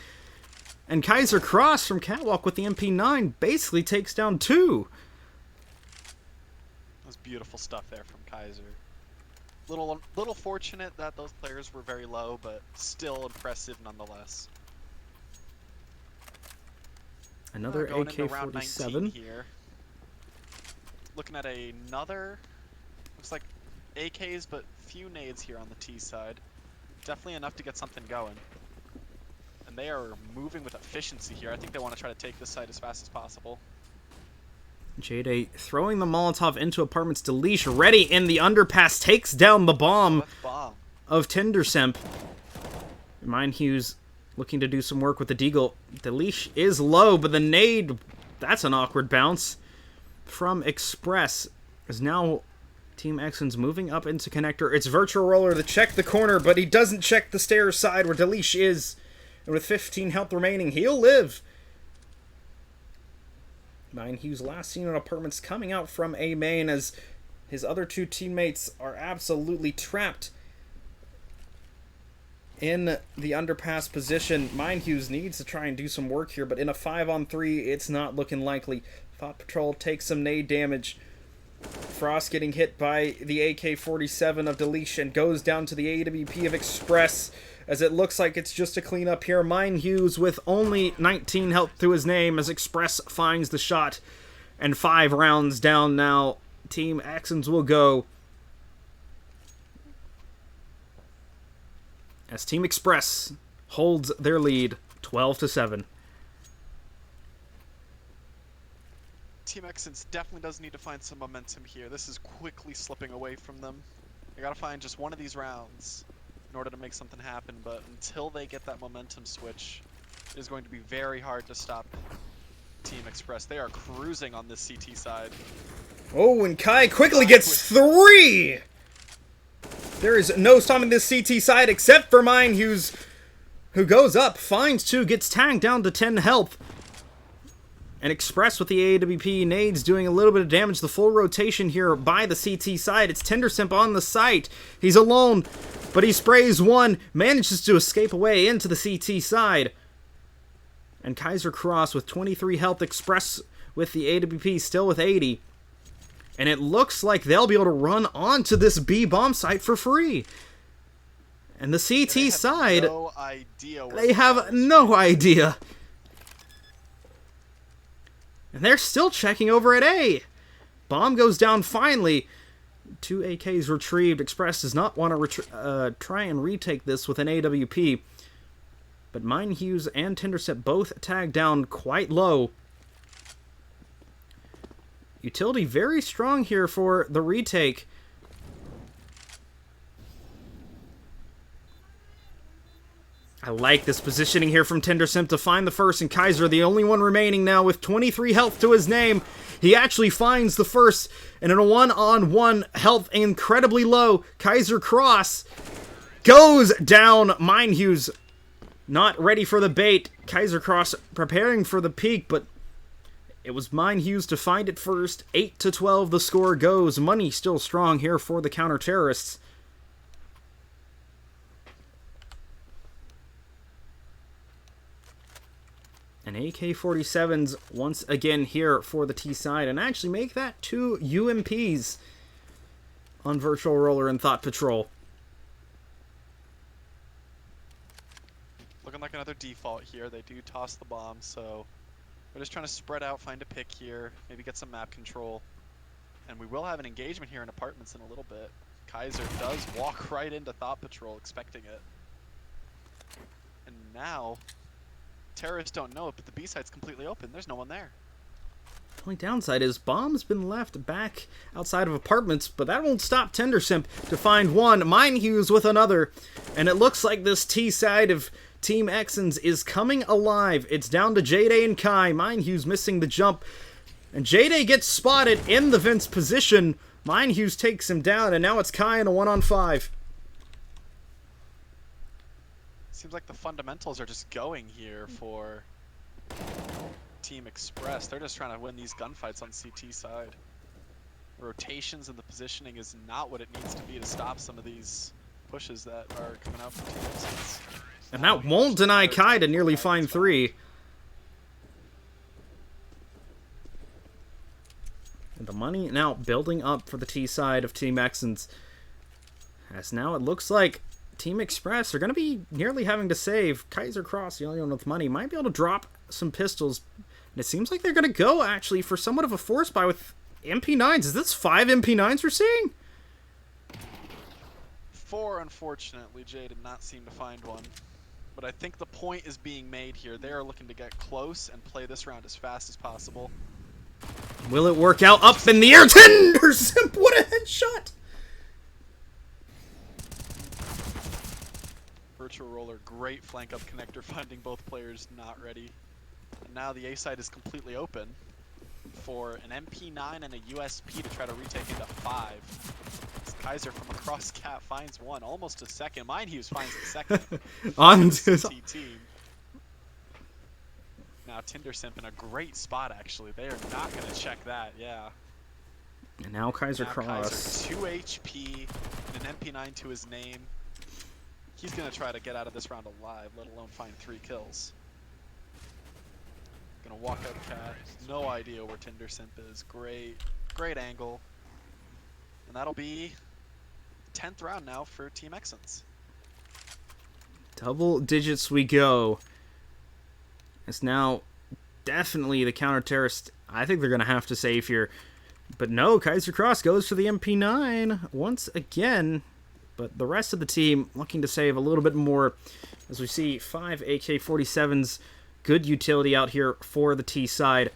And Kaiser Cross from Catwalk with the MP9 basically takes down 2. That was beautiful stuff there from Kaiser. Little fortunate that those players were very low, but still impressive nonetheless. Another Going into round AK-47. 19 here. Looking at another, looks like AKs, but few nades here on the T side. Definitely enough to get something going. And they are moving with efficiency here. I think they want to try to take this site as fast as possible. J-Day throwing the Molotov into apartments. Delish ready in the underpass. Takes down the bomb With bomb. of Tendersimp. Mind Hughes looking to do some work with the deagle. The leash is low, but the nade, that's an awkward bounce from Express. Is now Team X's moving up into connector. It's Virtual Roller to check the corner, but he doesn't check the stairs side where Delish is. And with 15 health remaining, he'll live. Mind Hughes last seen on apartments coming out from A main as his other two teammates are absolutely trapped in the underpass position. Mind Hughes needs to try and do some work here, but in a 5-on-3, it's not looking likely. Thought Patrol takes some nade damage. Frost getting hit by the AK-47 of Delish and goes down to the AWP of Express, as it looks like it's just a cleanup here. Mind Hughes with only 19 health to his name as Express finds the shot, and 5 rounds down now. Team Axons will go as Team Express holds their lead 12-7. Team Exons definitely does need to find some momentum here. This is quickly slipping away from them. They gotta find just one of these rounds in order to make something happen, but until they get that momentum switch, it is going to be very hard to stop Team Express. They are cruising on this CT side. Oh, and Kai quickly gets 3! There is no stopping this CT side except for Mind Hughes, who goes up, finds 2, gets tagged down to 10 health. And Express with the AWP nades doing a little bit of damage. The full rotation here by the CT side. It's Tendersimp on the site. He's alone, but he sprays 1, manages to escape away into the CT side. And Kaiser Cross with 23 health. Express with the AWP still with 80. And it looks like they'll be able to run onto this B bomb site for free. And the CT side, no idea they have no idea. And they're still checking over at A. Bomb goes down finally. 2 AKs retrieved. Express does not want to try and retake this with an AWP. But Mind Hughes and Tenderset both tagged down quite low. Utility very strong here for the retake. I like this positioning here from Tendersimp to find the first, and Kaiser, the only one remaining now with 23 health to his name. He actually finds the first, and in a 1-on-1 health incredibly low, Kaiser Cross goes down. Mind Hughes not ready for the bait. Kaiser Cross preparing for the peak, but it was Mind Hughes to find it first. 8-12 the score goes. Money still strong here for the counter-terrorists. And AK-47s once again here for the T side, and actually make that 2 UMPs on Virtual Roller and Thought Patrol. Looking like another default here. They do toss the bomb, so we're just trying to spread out, find a pick here, maybe get some map control. And we will have an engagement here in apartments in a little bit. Kaiser does walk right into Thought Patrol, expecting it. And now terrorists don't know it, but the B site's completely open. There's no one there. The only downside is Bomb's been left back outside of apartments, but that won't stop Tendersimp to find one. Mind Hughes with another, and it looks like this T side of Team Exons is coming alive. It's down to J-Day and Kai. Mind Hughes missing the jump, and J-Day gets spotted in the Vince position. Mind Hughes takes him down, and now it's Kai in a 1-on-5. Seems like the fundamentals are just going here for Team Express. They're just trying to win these gunfights on CT side. The rotations and the positioning is not what it needs to be to stop some of these pushes that are coming out from Team Express. And that won't deny Kai to nearly find 3. And the money now building up for the T side of Team Exons, as now it looks like Team Express are going to be nearly having to save. Kaiser Cross, the only one with money, might be able to drop some pistols. And it seems like they're going to go, actually, for somewhat of a force buy with MP9s. Is this 5 MP9s we're seeing? 4, unfortunately. Jay did not seem to find one. But I think the point is being made here. They are looking to get close and play this round as fast as possible. Will it work out? Up in the air, Tendersimp! What a headshot! Virtual Roller, great flank up connector, finding both players not ready. And now the A side is completely open for an MP9 and a USP to try to retake into 5. As Kaiser from across Cat finds one, almost a second. Mindhughes finds the second. On The CT team. Now Tindersimp in a great spot, actually. They are not going to check that, yeah. And now Kaiser Now Cross. Kaiser, 2 HP and an MP9 to his name. He's going to try to get out of this round alive, let alone find 3 kills. Gonna walk out Cat. No idea where Tindersimp is. Great angle. And that'll be 10th round now for Team Exons. Double digits we go. It's now definitely the counter-terrorist. I think they're going to have to save here. But no, Kaiser Cross goes for the MP9 once again. But the rest of the team looking to save a little bit more. As we see 5 AK-47s. Good utility out here for the T side.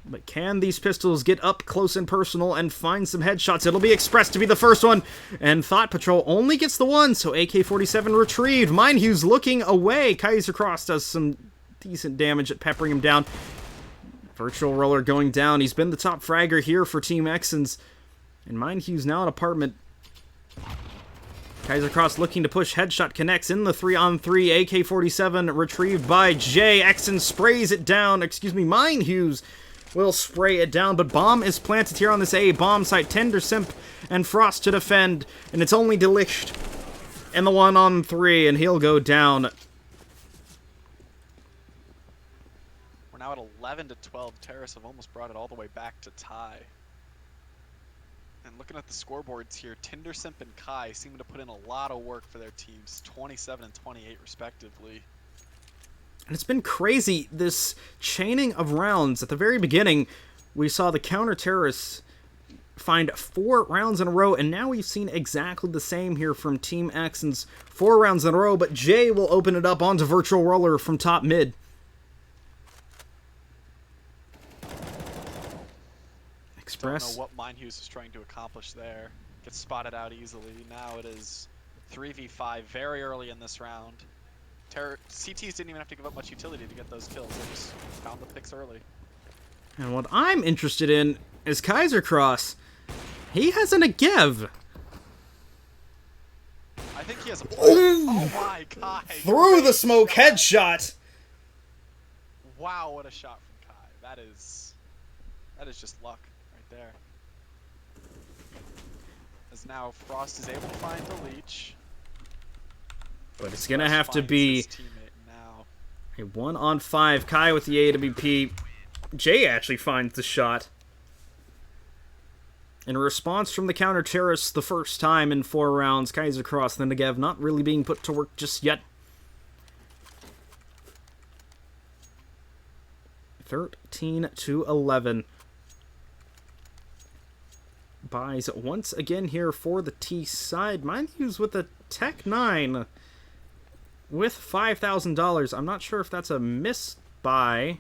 But can these pistols get up close and personal and find some headshots? It'll be Express to be the first one. And Thought Patrol only gets the one, so AK-47 retrieved. Mindhughes looking away. Kaiser Cross does some decent damage at peppering him down. Virtual Roller going down. He's been the top fragger here for Team Exons. And Mindhughes now in apartment. Kaiser Cross looking to push. Headshot connects in the 3-on-3. AK-47 retrieved by Jay. Exon sprays it down. Excuse me, Mindhughes will spray it down, but bomb is planted here on this A bomb site. Tindersimp and Frost to defend, and it's only Delicht in the 1-on-3, and he'll go down. We're now at 11 to 12. Terrace have almost brought it all the way back to tie. And looking at the scoreboards here, Tindersimp and Kai seem to put in a lot of work for their teams, 27 and 28 respectively. And it's been crazy, this chaining of rounds. At the very beginning, we saw the counter-terrorists find 4 rounds in a row, and now we've seen exactly the same here from Team Exons. 4 rounds in a row, but Jay will open it up onto Virtual Roller from top mid. Express. Don't know what Mindhughes is trying to accomplish there. Gets spotted out easily. Now it is 3v5 very early in this round. CTs didn't even have to give up much utility to get those kills. They just found the picks early. And what I'm interested in is Kaiser Cross. He has an Agev. I think he has a plan. Oh My Kai. Through the Great smoke shot. headshot. Wow, what a shot from Kai. That is just luck right there. As now Frost is able to find the leech. But it's going to Frost have to finds be his teammate now. a 1-on-5. Kai with the AWP. Jay actually finds the shot. In response from the counter-terrorists the first time in 4 rounds, Kaiser Cross, the Negev not really being put to work just yet. 13 to 11. Buys once again here for the T side. Mindhughes with a Tech 9 with $5,000. I'm not sure if that's a missed buy.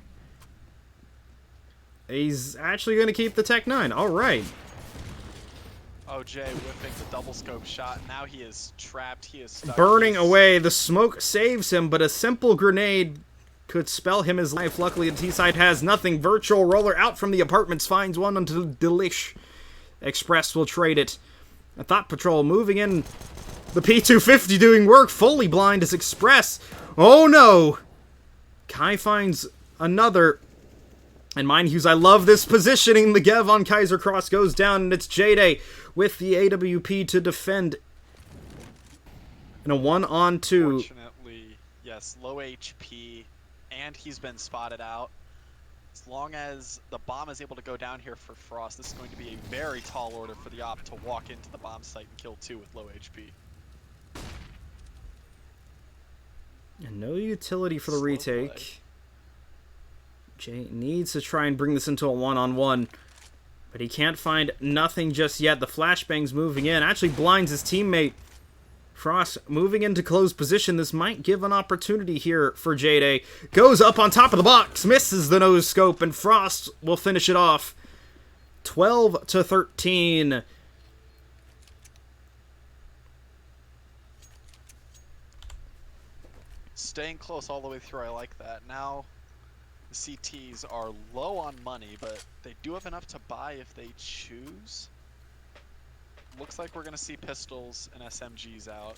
He's actually going to keep the Tech 9. All right. Oh, Jay whipping the double scope shot. Now he is trapped. He is stuck. Burning He's- away. The smoke saves him, but a simple grenade could spell him his life. Luckily, the T-side has nothing. Virtual Roller out from the apartments. Finds one onto Delish. Express will trade it. A Thought Patrol moving in. The P250 doing work. Fully blind is Express. Oh, no. Kai finds another. And Mindhughes, I love this positioning. The Gev on Kaiser Cross goes down, and it's J-Day with the AWP to defend. In a 1-on-2. Unfortunately, yes, low HP, and he's been spotted out. As long as the bomb is able to go down here for Frost, this is going to be a very tall order for the op to walk into the bomb site and kill 2 with low HP. And no utility for the Slow retake. play. Jay needs to try and bring this into a 1-on-1. But he can't find nothing just yet. The flashbang's moving in. Actually blinds his teammate. Frost moving into closed position. This might give an opportunity here for J-Day. Goes up on top of the box. Misses the nose scope. And Frost will finish it off. 12 to 13. staying close all the way through. I like that. Now the CTs are low on money, but they do have enough to buy if they choose. Looks like we're going to see pistols and SMGs out.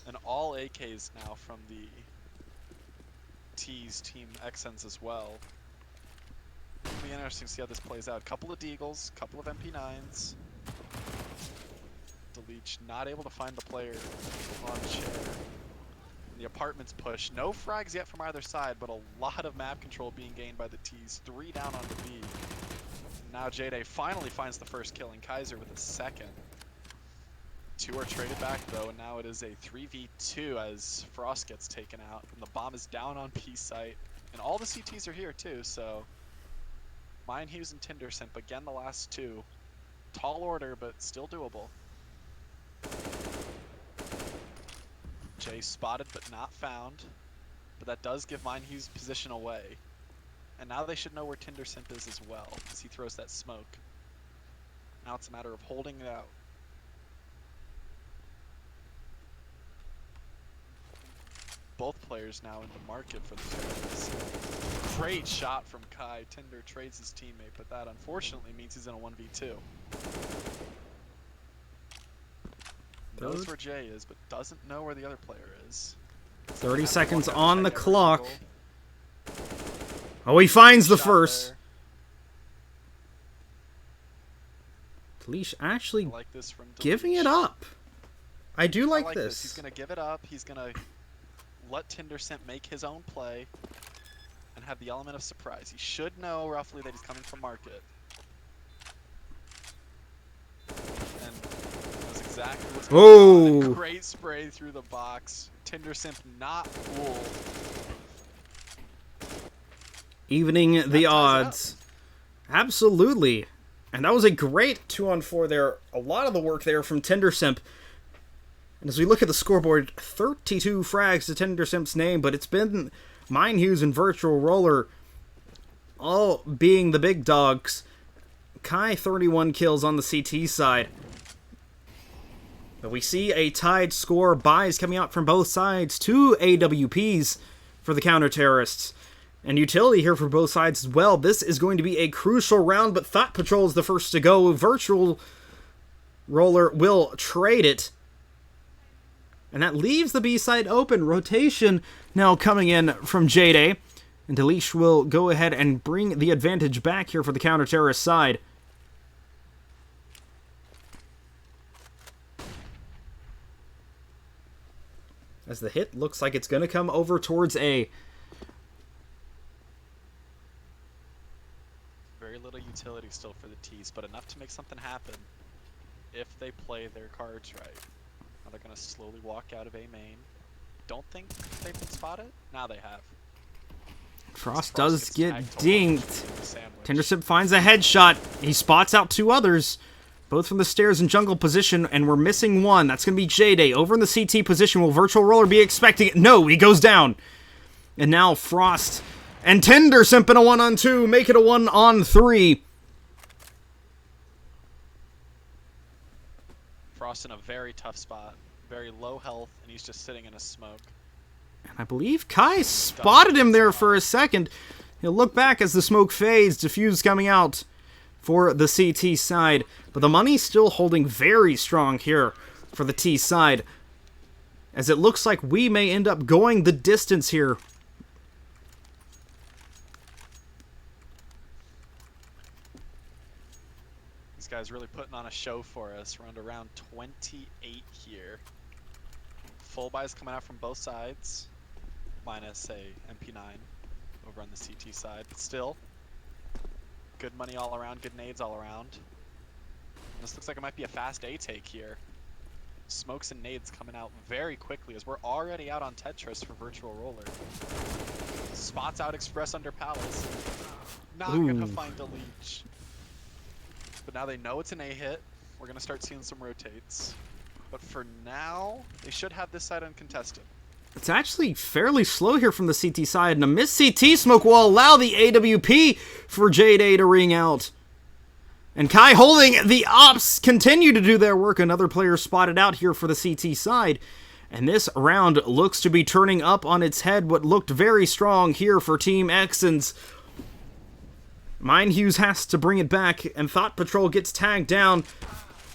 And all AKs now from the T's team XNs as well. It'll be interesting to see how this plays out. Couple of Deagles, couple of MP9s. Delich not able to find the player on chair. The apartments push. No frags yet from either side, but a lot of map control being gained by the T's. 3 down on the B. Now J-Day finally finds the first kill, and Kaiser with a second. 2 are traded back though, and now it is a 3v2 as Frost gets taken out. And the bomb is down on P site. And all the CTs are here too, so Mine Hughes and Tindersimp, again the last 2. Tall order, but still doable. Jay spotted but not found. But that does give Mine Hughes position away. And now they should know where Tindersimp is as well, as he throws that smoke. Now it's a matter of holding it out. Both players now in the market for the terrorists. Great shot from Kai. Tinder trades his teammate, but that unfortunately means he's in a 1v2. Knows where Jay is, but doesn't know where the other player is. 30 seconds on the clock. Oh, he finds the first. Leash actually like this from giving it up. I do like, like this. He's going to give it up. He's going to let Tindersimp make his own play and have the element of surprise. He should know roughly that he's coming from market. And knows exactly what's going on. Great spray through the box. Tindersimp not fooled. Evening the odds. Absolutely. And that was a great 2-on-4 there. A lot of the work there from Tindersimp. And as we look at the scoreboard, 32 frags to Tindersimp's name, but it's been Mine Hughes and Virtual Roller all being the big dogs. Kai 31 kills on the CT side. But we see a tied score. Buys coming out from both sides. 2 AWPs for the counter-terrorists. And utility here for both sides as well. This is going to be a crucial round, but Thought Patrol is the first to go. Virtual Roller will trade it. And that leaves the B side open. Rotation now coming in from J-Day. And Delish will go ahead and bring the advantage back here for the counter-terrorist side. As the hit looks like it's going to come over towards A. Very little utility still for the T's, but enough to make something happen if they play their cards right. Now they're going to slowly walk out of A main. Don't think they've been spotted? Now they have. Frost does get dinked. Tindersimp finds a headshot. He spots out 2 others, both from the stairs in jungle position, and we're missing one. That's going to be J-Day over in the CT position. Will Virtual Roller be expecting it? No, he goes down. And now Frost and Tindersimp in a 1-on-2 make it a 1-on-3. Frost in a very tough spot. Very low health, and he's just sitting in a smoke. And I believe Kai spotted him there for a second. He'll look back as the smoke fades. Diffuse coming out for the CT side. But the money's still holding very strong here for the T side, as it looks like we may end up going the distance here. These guys really putting on a show for us. We're under round 28 here. Full buys coming out from both sides, minus a MP9 over on the CT side. But still, good money all around, good nades all around. And this looks like it might be a fast A take here. Smokes and nades coming out very quickly as we're already out on Tetris for Virtual Roller. Spots out Express under Palace. Not gonna find a leech. But now they know it's an A hit. We're gonna start seeing some rotates. But for now, they should have this side uncontested. It's actually fairly slow here from the CT side, and a missed CT smoke will allow the AWP for J-Day to ring out. And Kai holding the ops continue to do their work. Another player spotted out here for the CT side. And this round looks to be turning up on its head what looked very strong here for Team Exons. Mindhughes has to bring it back, and Thought Patrol gets tagged down.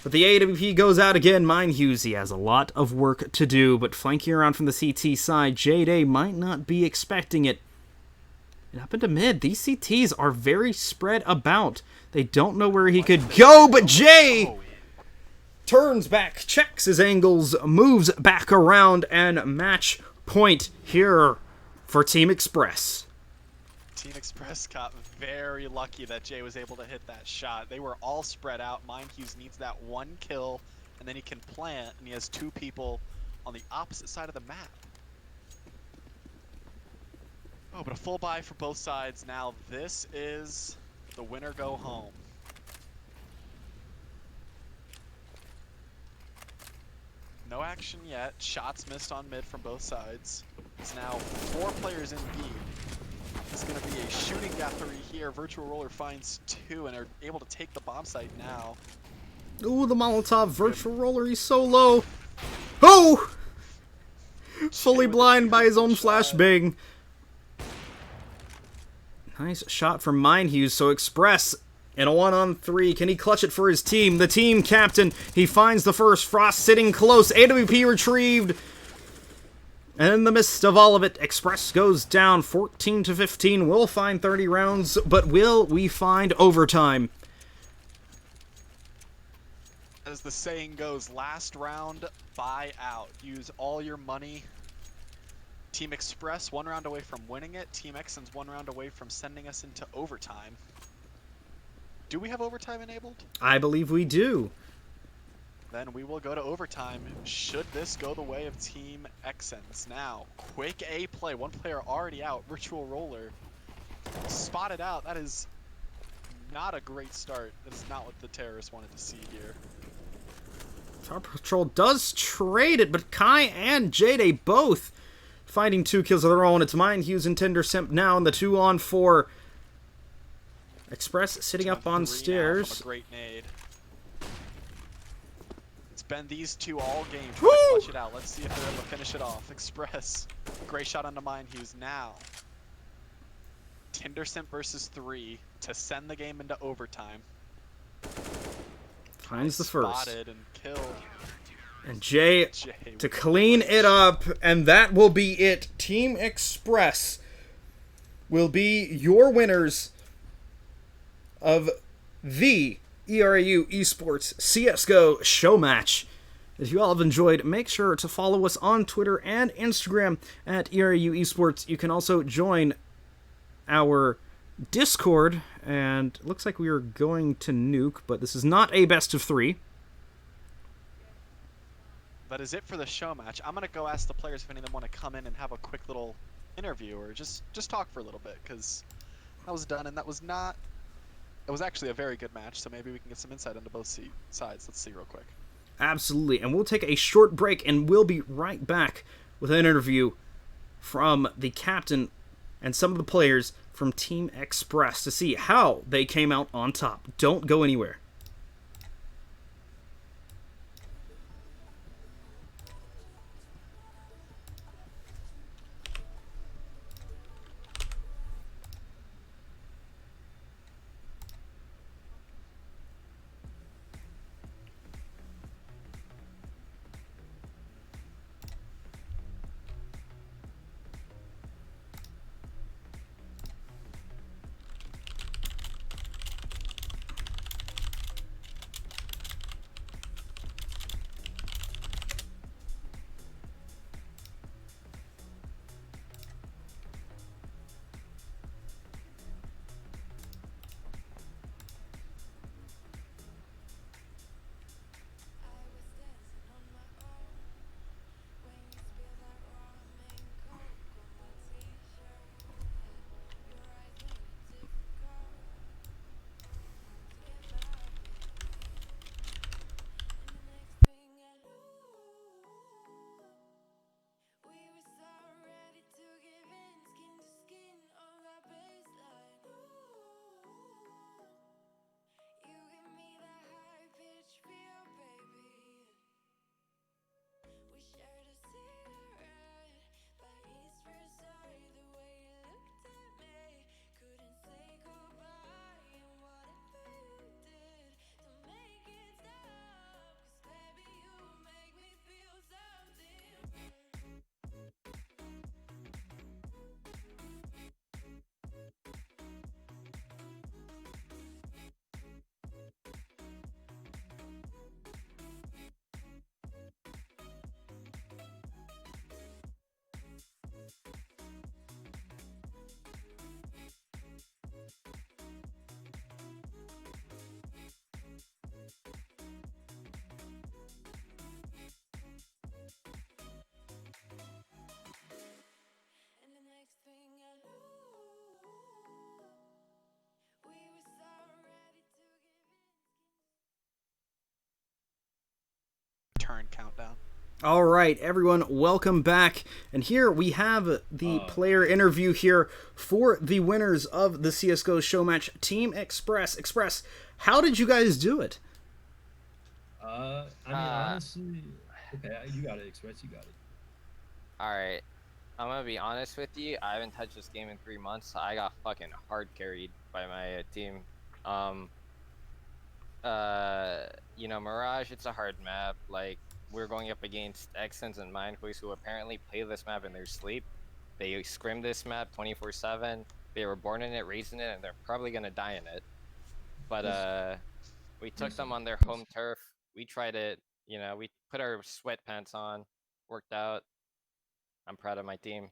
But the AWP goes out again. Mindhughes, he has a lot of work to do, but flanking around from the CT side, J-Day might not be expecting it. And up into mid, these CTs are very spread about. They don't know where he could go, but Jay turns back, checks his angles, moves back around, and match point here for Team Express. Team Express got very lucky that Jay was able to hit that shot. They were all spread out. Mindhughes needs that one kill, and then he can plant, and he has two people on the opposite side of the map. Oh, but a full buy for both sides. Now this is the winner go home. No action yet. Shots missed on mid from both sides. It's now 4 players in B. It's going to be a shooting gallery here. Virtual Roller finds 2 and are able to take the bomb site now. Ooh, the Molotov Virtual Roller, he's so low. Oh! Fully blind by his own flashbang. Nice shot from Mindhughes. So Express in a 1-on-3. Can he clutch it for his team? The team captain, he finds the first. Frost sitting close. AWP retrieved. And in the midst of all of it, Express goes down 14-15. We'll find 30 rounds, but will we find overtime? As the saying goes, last round, buy out. Use all your money. Team Express 1 round away from winning it. Team Exon's 1 round away from sending us into overtime. Do we have overtime enabled? I believe we do. Then we will go to overtime should this go the way of Team Exons. Now, quick A play. 1 player already out. Virtual Roller spotted out. That is not a great start. That is not what the terrorists wanted to see here. Star Patrol does trade it, but Kai and J-Day both finding 2 kills of their own. It's Mindhughes and Tinder Simp now in the 2-on-4. Express sitting up on stairs. A great nade. It's been these 2 all game trying to clutch it out. Let's see if they're able to finish it off. Express, great shot onto Mindhughes now. Tinder Simp versus 3 to send the game into overtime. Finds the first. Spotted and killed. And Jay to clean it up, and that will be it. Team Express will be your winners of the ERAU Esports CSGO Showmatch. If you all have enjoyed, make sure to follow us on Twitter and Instagram at ERAU Esports. You can also join our Discord, and it looks like we are going to nuke, but this is not a best of 3. That is it for the show match. I'm gonna go ask the players if any of them want to come in and have a quick little interview or just talk for a little bit, because that was done and that was not. It was actually a very good match, so maybe we can get some insight into both sides. Let's see real quick. Absolutely, and we'll take a short break, and we'll be right back with an interview from the captain and some of the players from Team Express to see how they came out on top. Don't go anywhere. All right, everyone, welcome back. And here we have the player interview here for the winners of the CSGO Showmatch, Team Express. Express, how did you guys do it? Honestly, okay, you got it, Express. You got it. All right. I'm gonna be honest with you. I haven't touched this game in 3 months. I got fucking hard carried by my team. Um, Mirage. It's a hard map. Like we're going up against Xens and Mindquakes who apparently play this map in their sleep. They scrim this map 24/7. They were born in it, raised in it, and they're probably gonna die in it. But we took them on their home turf. We tried it. We put our sweatpants on. Worked out. I'm proud of my team.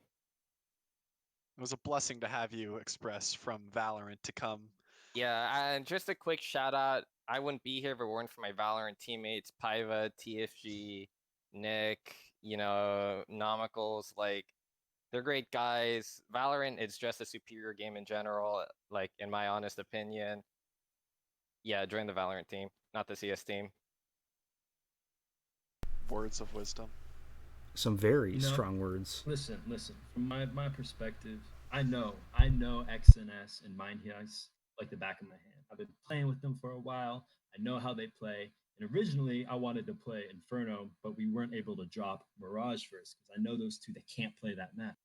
It was a blessing to have you, Express, from Valorant to come. Yeah, and just a quick shout out. I wouldn't be here if it weren't for my Valorant teammates, Paiva, TFG, Nick, Nomicals. Like, they're great guys. Valorant is just a superior game in general, like, in my honest opinion. Yeah, join the Valorant team, not the CS team. Words of wisdom. Some very strong words. Listen. From my perspective, I know X and S and Mind Heist like the back of my hand. I've been playing with them for a while. I know how they play. And originally, I wanted to play Inferno, but we weren't able to drop Mirage first because I know those two that can't play that map.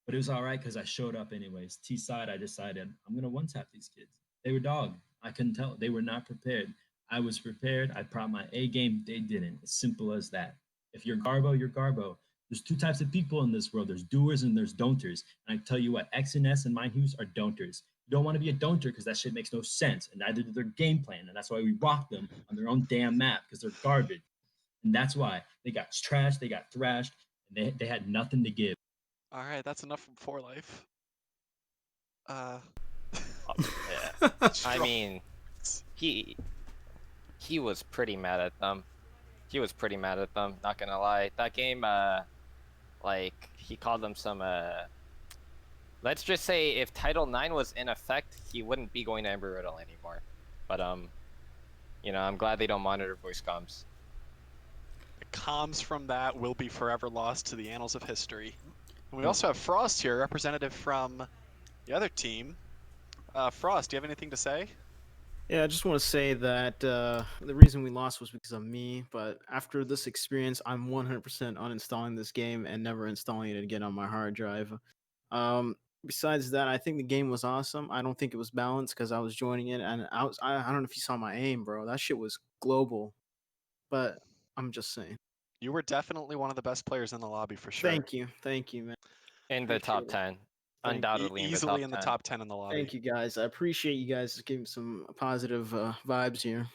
But it was all right because I showed up anyways. T side, I decided I'm gonna one tap these kids. They were dog. I couldn't tell. They were not prepared. I was prepared. I brought my A game. They didn't. As simple as that. If you're Garbo, you're Garbo. There's two types of people in this world. There's doers and there's don'ters. And I tell you what, X and S and Mind Hughes are don'ters. You don't want to be a don'ter because that shit makes no sense. And neither did their game plan. And that's why we rock them on their own damn map because they're garbage. And that's why they got trashed, they got thrashed, and they had nothing to give. All right, that's enough from 4Life. Yeah. I mean, he was pretty mad at them. Not gonna lie. That game, he called them some. Let's just say if Title IX was in effect, he wouldn't be going to Embry Riddle anymore. But I'm glad they don't monitor voice comms. The comms from that will be forever lost to the annals of history. And we also have Frost here, representative from the other team. Frost, do you have anything to say? Yeah, I just want to say that the reason we lost was because of me, but after this experience, I'm 100% uninstalling this game and never installing it again on my hard drive. Besides that, I think the game was awesome. I don't think it was balanced because I was joining it, and I don't know if you saw my aim, bro. That shit was global, but I'm just saying. You were definitely one of the best players in the lobby for sure. Thank you, man. In the top Appreciate it. 10. Undoubtedly Easily in the top 10. top 10 in the lobby. Thank you, guys. I appreciate you guys giving some positive vibes here.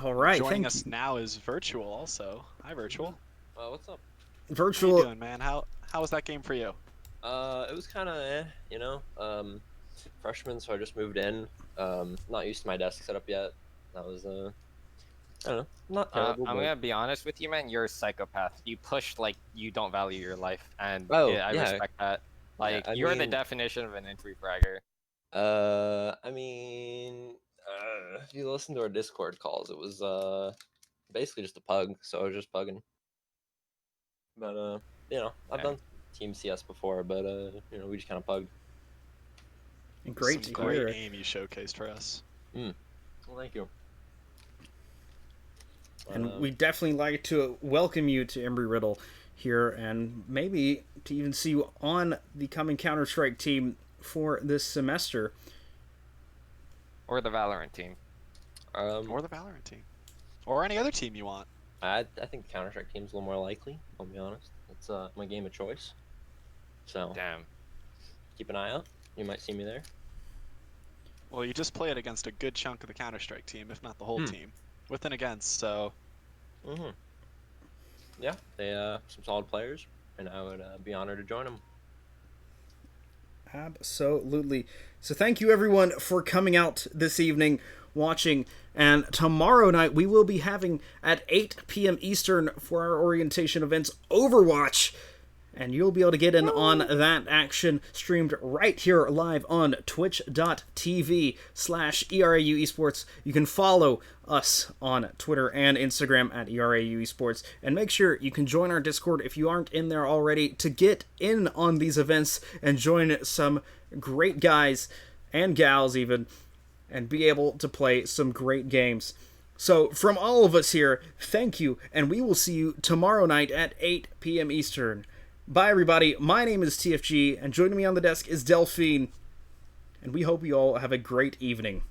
All right, Joining us now is Virtual also. Hi, Virtual. What's up? Virtual. How you doing, man? How was that game for you? It was kind of, freshman, so I just moved in. Not used to my desk setup yet. That was, I don't know, not terrible. I'm gonna be honest with you, man. You're a psychopath. You push like you don't value your life, and I respect that. Like, yeah, you're the definition of an entry fragger. If you listen to our Discord calls, it was basically just a pug, so I was just pugging. But I've done Team CS before, but we just kind of pugged. Great Some to great hear. aim you showcased for us. Well, thank you. And we definitely like to welcome you to Embry Riddle here, and maybe to even see you on the coming Counter-Strike team for this semester. Or the Valorant team. Or the Valorant team. Or any other team you want. I think the Counter-Strike team's a little more likely, I'll be honest. It's my game of choice. So Damn. Keep an eye out. You might see me there. Well, you just played against a good chunk of the Counter-Strike team, if not the whole team. With and against, so... Yeah, they some solid players, and I would be honored to join them. Absolutely. So thank you everyone for coming out this evening, watching, and tomorrow night we will be having at 8 p.m. Eastern for our orientation events Overwatch, and you'll be able to get in on that action streamed right here live on twitch.tv/ERAU Esports. You can follow us on Twitter and Instagram at ERAU Esports, and make sure you can join our Discord if you aren't in there already to get in on these events and join some great guys and gals even, and be able to play some great games. So, from all of us here, thank you, and we will see you tomorrow night at 8 p.m. Eastern. Bye, everybody. My name is TFG, and joining me on the desk is Delphine, and we hope you all have a great evening.